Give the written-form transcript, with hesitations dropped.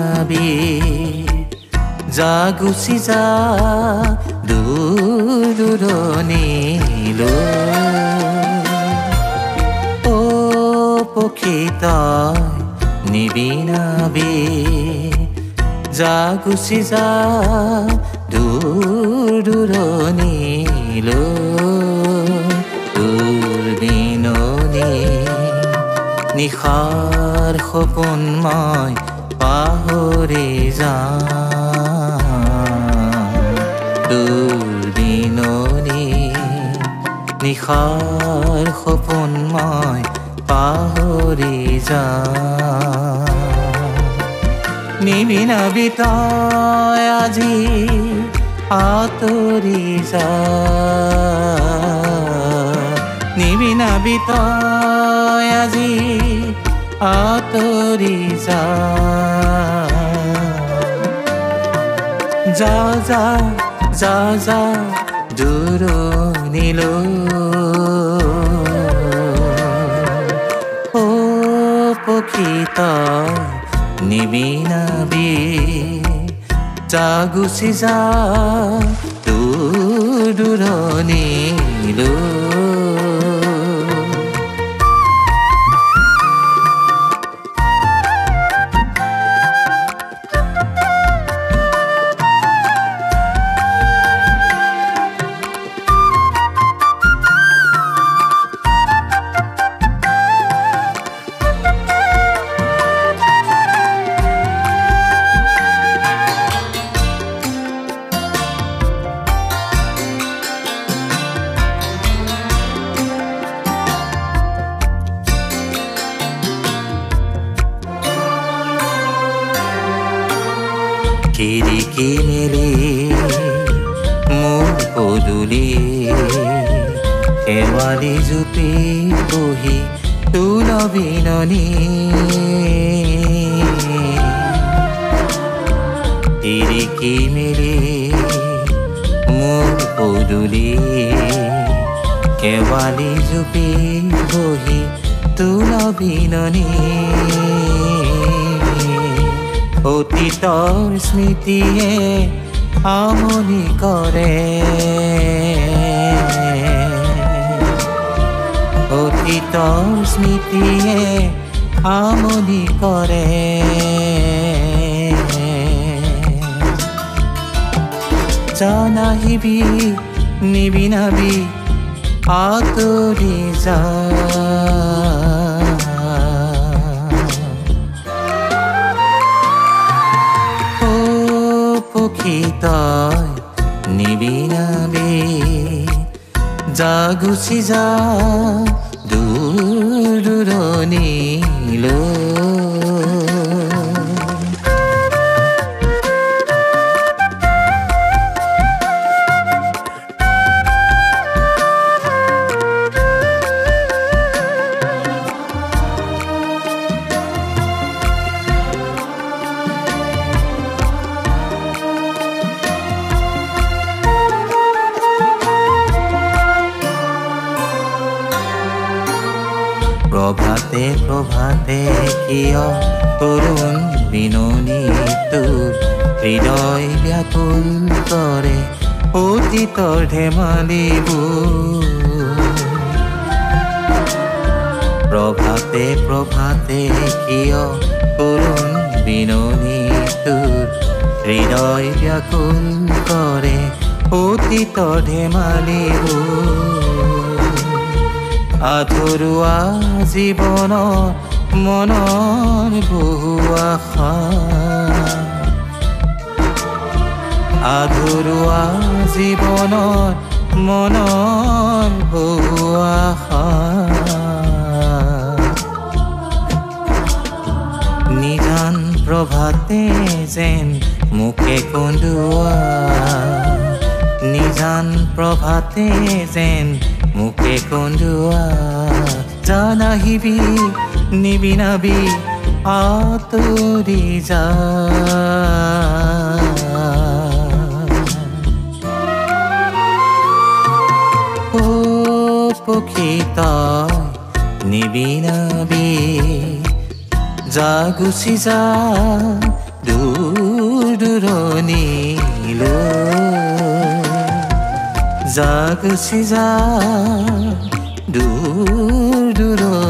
নিবিনাবি জাগুচি যা দূৰ দূৰণিলৈ অ পক্ষী তই নিবিনাবি জাগুচি যা দূৰ দূৰণিলৈ দূৰবীণনি নিশাৰ সপোন মই পাহৰি যাম দূৰবীণনি নিশাৰ সপোন মই পাহৰি যাম নিবিনাবি তই আজি আঁতৰি যা নিবিনাবি তই আজি আঁতৰি যা যা যা যা যা দূৰণিলৈ অ পক্ষী তই নিবিনাবি জাগুচি যা দূৰ দূৰণিলৈ খিৰিকী মেলি মোৰ পদূলি শেৱালি জুপি বহি তুলবীণনি খিৰিকী মেলি মোৰ পদূলি শেৱালি জুপি বহি তুলবীণনি অতীতৰ স্মৃতিয়ে আমনি কৰে অতীতৰ স্মৃতিয়ে আমনি কৰে যা নাহিবি নিবিনাবি আঁতৰি যা পক্ষী তই নিবিনাবি জাগুচি যা দূৰ দূৰণিলৈ প্ৰভাতে প্ৰভাতে কিয় তৰুণ বিননি তোৰ হৃদয় ব্যাকুল কৰে অতীতৰ ধেমালিবোৰ প্ৰভাতে প্ৰভাতে কিয় তৰুণ বিননি তোৰ হৃদয় ব্যাকুল কৰে অতীতৰ ধেমালিবোৰ আধৰুৱা জীৱন মনৰ বহু আশা আধৰুৱা জীৱনত মনৰ বহু আশা নিজান প্ৰভাতে যেন মুখে কন্দুৱা নিজান প্ৰভাতে যেন মুখে কন্দুৱা যা নাহিবি নিবিনাবি আঁতৰি যা অ পক্ষী তই নিবিনাবি জাগুচি যা যা গুচি যা দূৰ দূৰলৈ